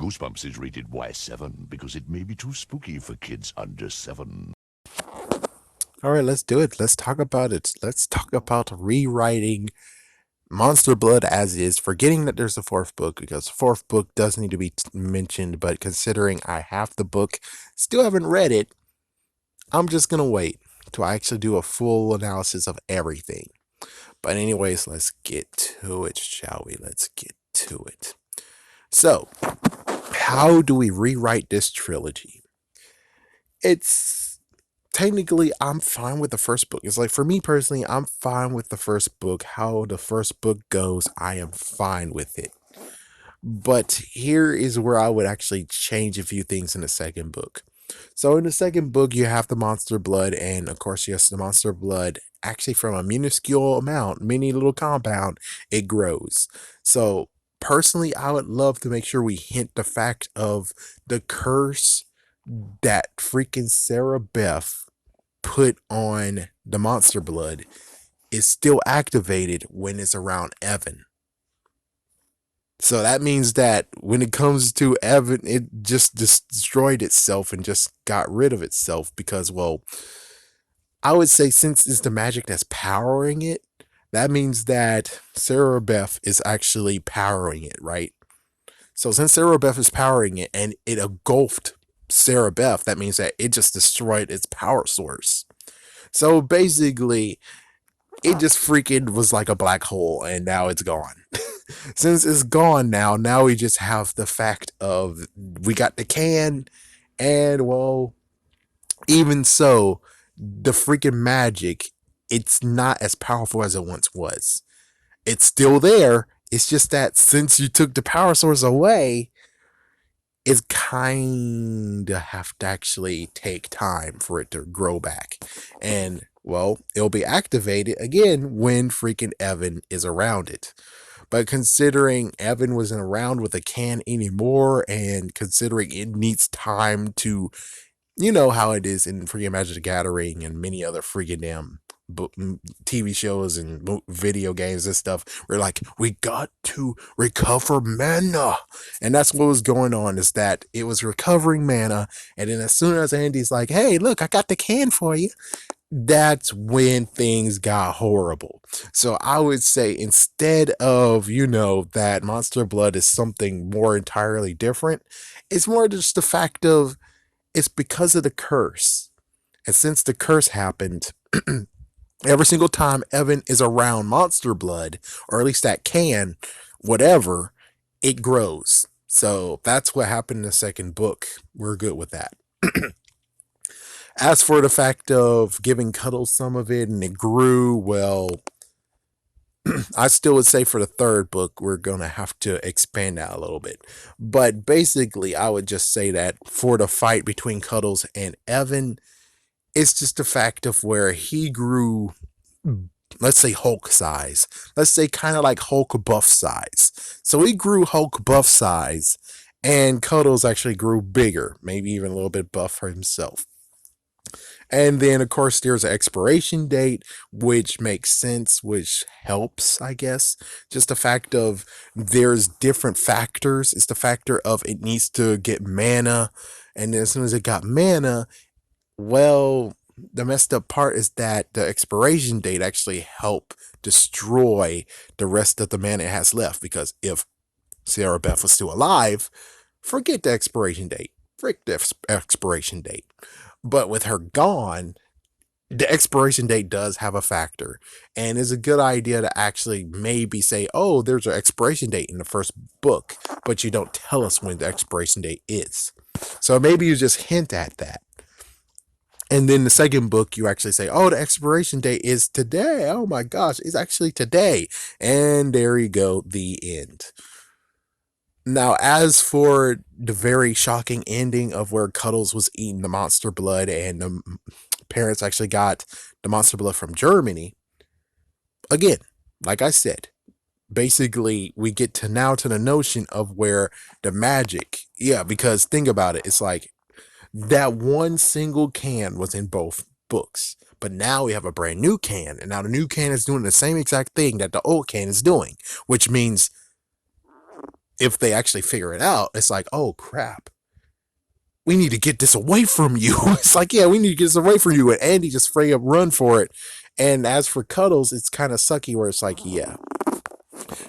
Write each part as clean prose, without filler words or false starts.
Goosebumps is rated Y7 because it may be too spooky for kids under 7. All right, let's do it. Let's talk about it. Let's talk about rewriting Monster Blood as is, forgetting that there's a fourth book because the fourth book does need to be mentioned. But considering I have the book, still haven't read it, I'm just gonna wait till I actually do a full analysis of everything. But anyways, let's get to it, shall we? Let's get to it. So, how do we rewrite this trilogy? It's technically, I'm fine with the first book. It's like, for me personally, I'm fine with the first book. How the first book goes, I am fine with it. But here is where I would actually change a few things in the second book. So in the second book, you have the monster blood, and of course, yes, the monster blood actually from a minuscule amount, mini little compound, it grows. So personally, I would love to make sure we hint the fact of the curse that freaking Sarah Beth put on the monster blood is still activated when it's around Evan. So that means that when it comes to Evan, it just destroyed itself and just got rid of itself because, well, I would say since it's the magic that's powering it, that means that Sarah Beth is actually powering it, right? So since Sarah Beth is powering it and it engulfed Sarah Beth, that means that it just destroyed its power source. So basically, it just freaking was like a black hole and now it's gone. Since it's gone now we just have the fact of we got the can, and well, even so, the freaking magic, it's not as powerful as it once was. It's still there. It's just that since you took the power source away, it's kind of have to actually take time for it to grow back. And well, it'll be activated again when freaking Evan is around it. But considering Evan wasn't around with a can anymore, and considering it needs time to, you know how it is in freaking Magic the Gathering and many other freaking damn TV shows and video games and stuff, we're like, we got to recover mana. And that's what was going on, is that it was recovering mana. And then as soon as Andy's like, hey, look, I got the can for you, that's when things got horrible. So I would say instead of, that Monster Blood is something more entirely different, it's more just the fact of it's because of the curse. And since the curse happened, every single time Evan is around Monster Blood, or at least that can, whatever, it grows. So that's what happened in the second book. We're good with that. As for the fact of giving Cuddles some of it and it grew, well, I still would say for the third book, we're going to have to expand that a little bit. But basically, I would just say that for the fight between Cuddles and Evan, it's just the fact of where he grew, let's say Hulk size. Let's say kind of like Hulk buff size. So he grew Hulk buff size, and Cuddles actually grew bigger, maybe even a little bit buff for himself. And then, of course, there's an expiration date, which makes sense, which helps, I guess. Just the fact of there's different factors. It's the factor of it needs to get mana. And as soon as it got mana, well, the messed up part is that the expiration date actually helped destroy the rest of the mana it has left. Because if Sarah Beth was still alive, forget the expiration date. Frick the expiration date. But with her gone, the expiration date does have a factor. And it's a good idea to actually maybe say, oh, there's an expiration date in the first book, but you don't tell us when the expiration date is. So maybe you just hint at that. And then the second book, you actually say, oh, the expiration date is today. Oh my gosh, it's actually today. And there you go, the end. Now, as for the very shocking ending of where Cuddles was eating the monster blood and the parents actually got the monster blood from Germany, again, like I said, basically we get to now to the notion of where the magic, because think about it, it's like that one single can was in both books, but now we have a brand new can, and now the new can is doing the same exact thing that the old can is doing, which means if they actually figure it out, it's like, oh crap, we need to get this away from you. It's like, yeah, we need to get this away from you. And Andy just straight up run for it. And as for Cuddles, it's kind of sucky where it's like, yeah.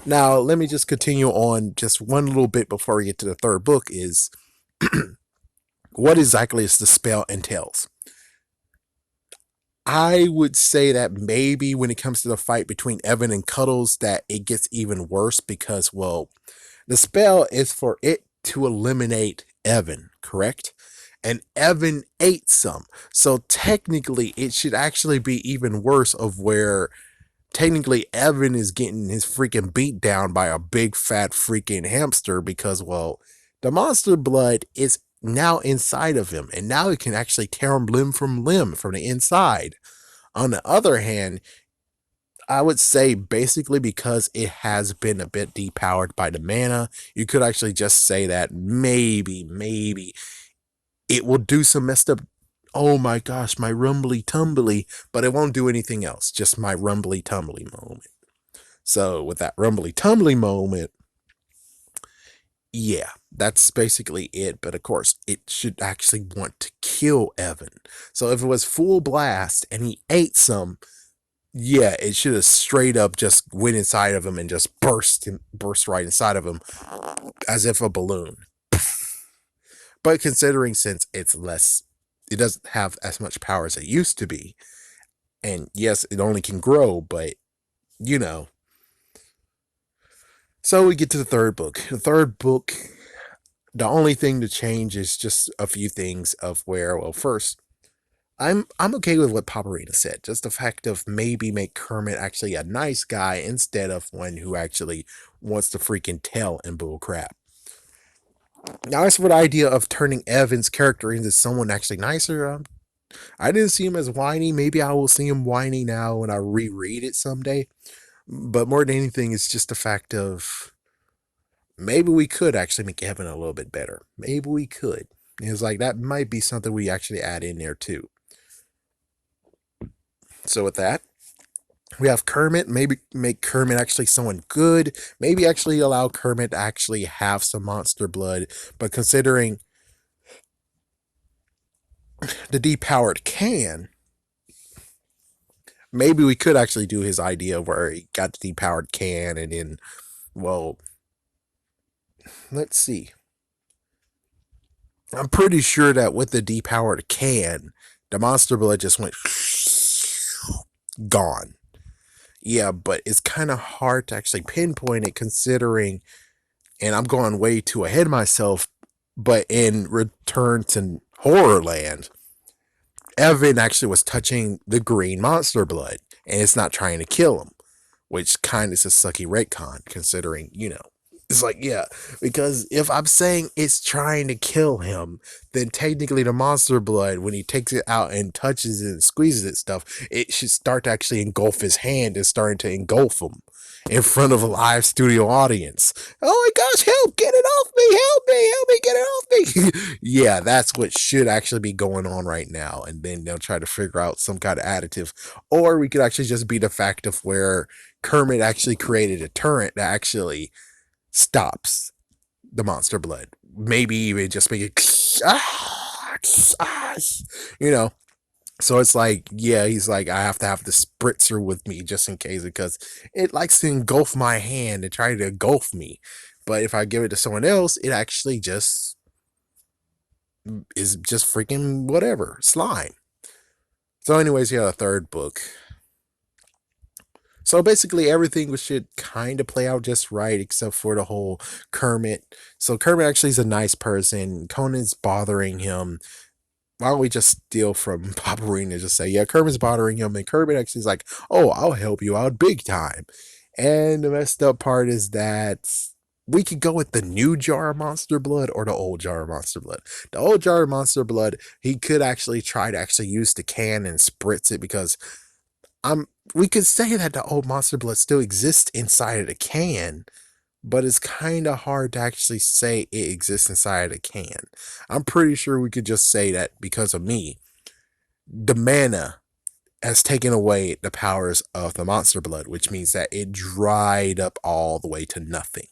Now, let me just continue on just one little bit before we get to the third book is what exactly is the spell entails. I would say that maybe when it comes to the fight between Evan and Cuddles, that it gets even worse because, well, the spell is for it to eliminate Evan, correct? And Evan ate some. So technically, it should actually be even worse of where technically Evan is getting his freaking beat down by a big fat freaking hamster because, well, the monster blood is now inside of him and now it can actually tear him limb from the inside. On the other hand, I would say basically because it has been a bit depowered by the mana, you could actually just say that maybe it will do some messed up. Oh my gosh, my rumbly tumbly, but it won't do anything else. Just my rumbly tumbly moment. So with that rumbly tumbly moment, yeah, that's basically it. But of course, it should actually want to kill Evan. So if it was full blast and he ate some, yeah, it should have straight up just went inside of him and just burst right inside of him as if a balloon. But considering since it's less, it doesn't have as much power as it used to be. And yes, it only can grow, but you know. So we get to the third book. The third book, the only thing to change is just a few things of where, well, first, I'm okay with what Paparina said. Just the fact of maybe make Kermit actually a nice guy instead of one who actually wants to freaking tell and bull crap. Now, as for the idea of turning Evan's character into someone actually nicer, I didn't see him as whiny. Maybe I will see him whiny now when I reread it someday. But more than anything, it's just the fact of maybe we could actually make Evan a little bit better. Maybe we could. It's like that might be something we actually add in there too. So with that, we have Kermit. Maybe make Kermit actually someone good. Maybe actually allow Kermit to actually have some monster blood. But considering the depowered can, maybe we could actually do his idea where he got the depowered can and then, well, let's see. I'm pretty sure that with the depowered can, the monster blood just went gone. Yeah, but it's kind of hard to actually pinpoint it considering, and I'm going way too ahead of myself, but in Return to Horrorland, Evan actually was touching the green monster blood, and it's not trying to kill him, which kind of is a sucky retcon considering, it's like, yeah, because if I'm saying it's trying to kill him, then technically the monster blood, when he takes it out and touches it and squeezes it stuff, it should start to actually engulf his hand and starting to engulf him in front of a live studio audience. Oh my gosh, help, get it off me, help me, get it off me. Yeah, that's what should actually be going on right now. And then they'll try to figure out some kind of additive. Or we could actually just be the fact of where Kermit actually created a turret that actually stops the monster blood. Maybe even just make it, you know. So it's like, yeah, he's like, I have to have the spritzer with me just in case because it likes to engulf my hand and try to engulf me. But if I give it to someone else, it actually just is just freaking whatever slime. So, anyways, yeah, the third book. So basically, everything should kind of play out just right, except for the whole Kermit. So Kermit actually is a nice person. Conan's bothering him. Why don't we just steal from Paparina and just say, yeah, Kermit's bothering him, and Kermit actually is like, oh, I'll help you out big time. And the messed up part is that we could go with the new jar of monster blood or the old jar of monster blood. The old jar of monster blood, he could actually try to actually use the can and spritz it because we could say that the old monster blood still exists inside of the can, but it's kind of hard to actually say it exists inside of the can. I'm pretty sure we could just say that because of me, the mana has taken away the powers of the monster blood, which means that it dried up all the way to nothing.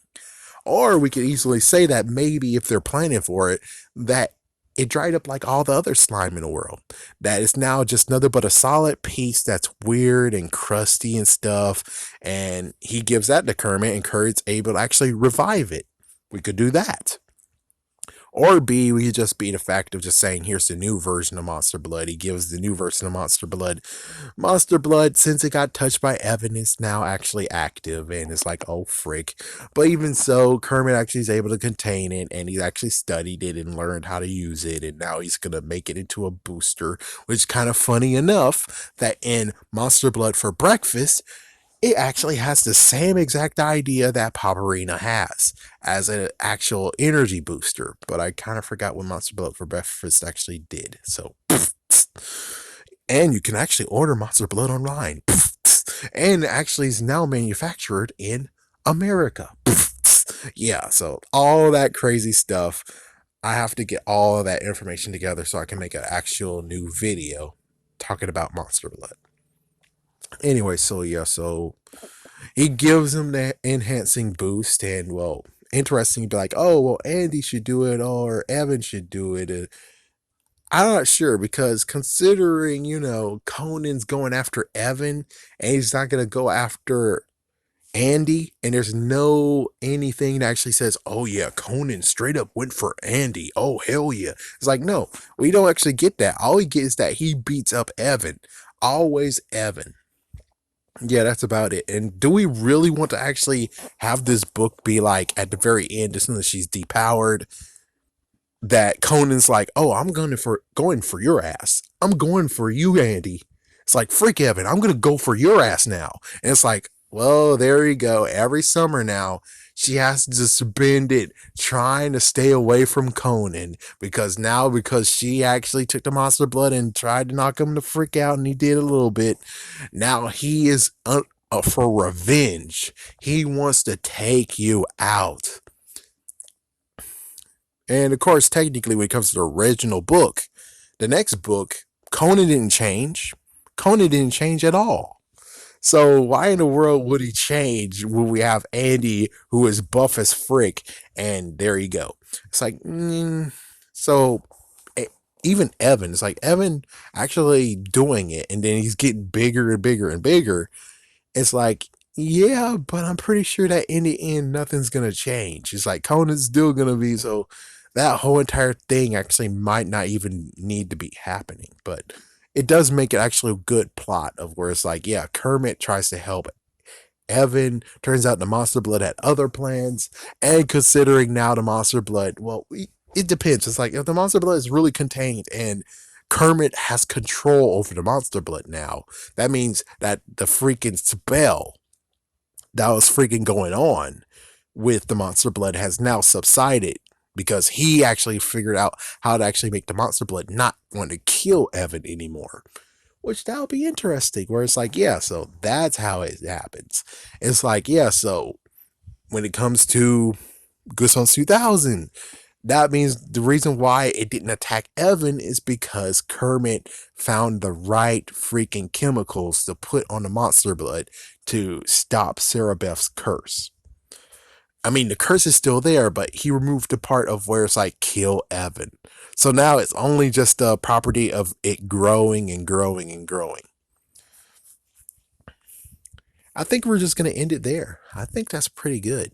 Or we could easily say that maybe if they're planning for it, that it dried up like all the other slime in the world. That is now just nothing but a solid piece that's weird and crusty and stuff. And he gives that to Kermit, and Kermit's able to actually revive it. We could do that. Or B, we could just be the fact of just saying, here's the new version of Monster Blood. He gives the new version of Monster Blood. Monster Blood, since it got touched by Evan, is now actually active, and it's like, oh frick. But even so, Kermit actually is able to contain it, and he actually studied it and learned how to use it, and now he's gonna make it into a booster, which is kind of funny enough that in Monster Blood for Breakfast, it actually has the same exact idea that Paparina has as an actual energy booster. But I kind of forgot what Monster Blood for Breakfast actually did. So, and you can actually order Monster Blood online. And actually is now manufactured in America. Yeah, so all that crazy stuff. I have to get all of that information together so I can make an actual new video talking about Monster Blood. Anyway, so yeah, so he gives him the enhancing boost, and well, interesting to be like, oh well, Andy should do it or Evan should do it. I'm not sure, because considering, Conan's going after Evan and he's not gonna go after Andy, and there's no anything that actually says, oh yeah, Conan straight up went for Andy. Oh hell yeah. It's like, no, we don't actually get that. All we get is that he beats up Evan. Always Evan. Yeah, that's about it. And do we really want to actually have this book be like at the very end, as soon as she's depowered, that Conan's like, "Oh, I'm going for your ass. I'm going for you, Andy." It's like, "Freak Evan, I'm going to go for your ass now." And it's like, well, there you go. Every summer now, she has to spend it trying to stay away from Conan, because she actually took the monster blood and tried to knock him the freak out, and he did a little bit. Now he is for revenge. He wants to take you out. And of course, technically, when it comes to the original book, the next book, Conan didn't change. Conan didn't change at all. So why in the world would he change when we have Andy, who is buff as frick, and there you go. It's like, so e- even Evan, it's like Evan actually doing it, and then he's getting bigger and bigger and bigger. It's like, yeah, but I'm pretty sure that in the end, nothing's going to change. It's like Conan's still going to be, so that whole entire thing actually might not even need to be happening. But it does make it actually a good plot of where it's like, yeah, Kermit tries to help Evan. Turns out the Monster Blood had other plans. And considering now the Monster Blood, well, it depends. It's like if the Monster Blood is really contained and Kermit has control over the Monster Blood now, that means that the freaking spell that was freaking going on with the Monster Blood has now subsided, because he actually figured out how to actually make the Monster Blood not want to kill Evan anymore. Which that'll be interesting. Where it's like, yeah, so that's how it happens. It's like, yeah, so when it comes to Goosebumps 2000, that means the reason why it didn't attack Evan is because Kermit found the right freaking chemicals to put on the Monster Blood to stop Sarah Beth's curse. I mean, the curse is still there, but he removed the part of where it's like, kill Evan. So now it's only just a property of it growing and growing and growing. I think we're just going to end it there. I think that's pretty good.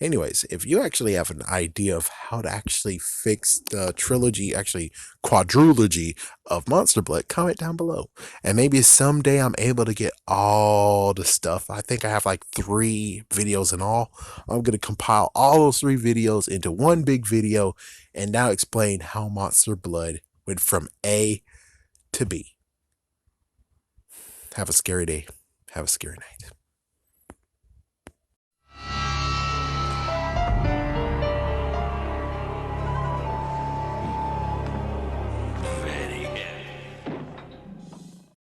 Anyways, if you actually have an idea of how to actually fix the trilogy, actually quadrilogy of Monster Blood, comment down below. And maybe someday I'm able to get all the stuff. I think I have like 3 videos in all. I'm going to compile all those 3 videos into one big video and now explain how Monster Blood went from A to B. Have a scary day. Have a scary night.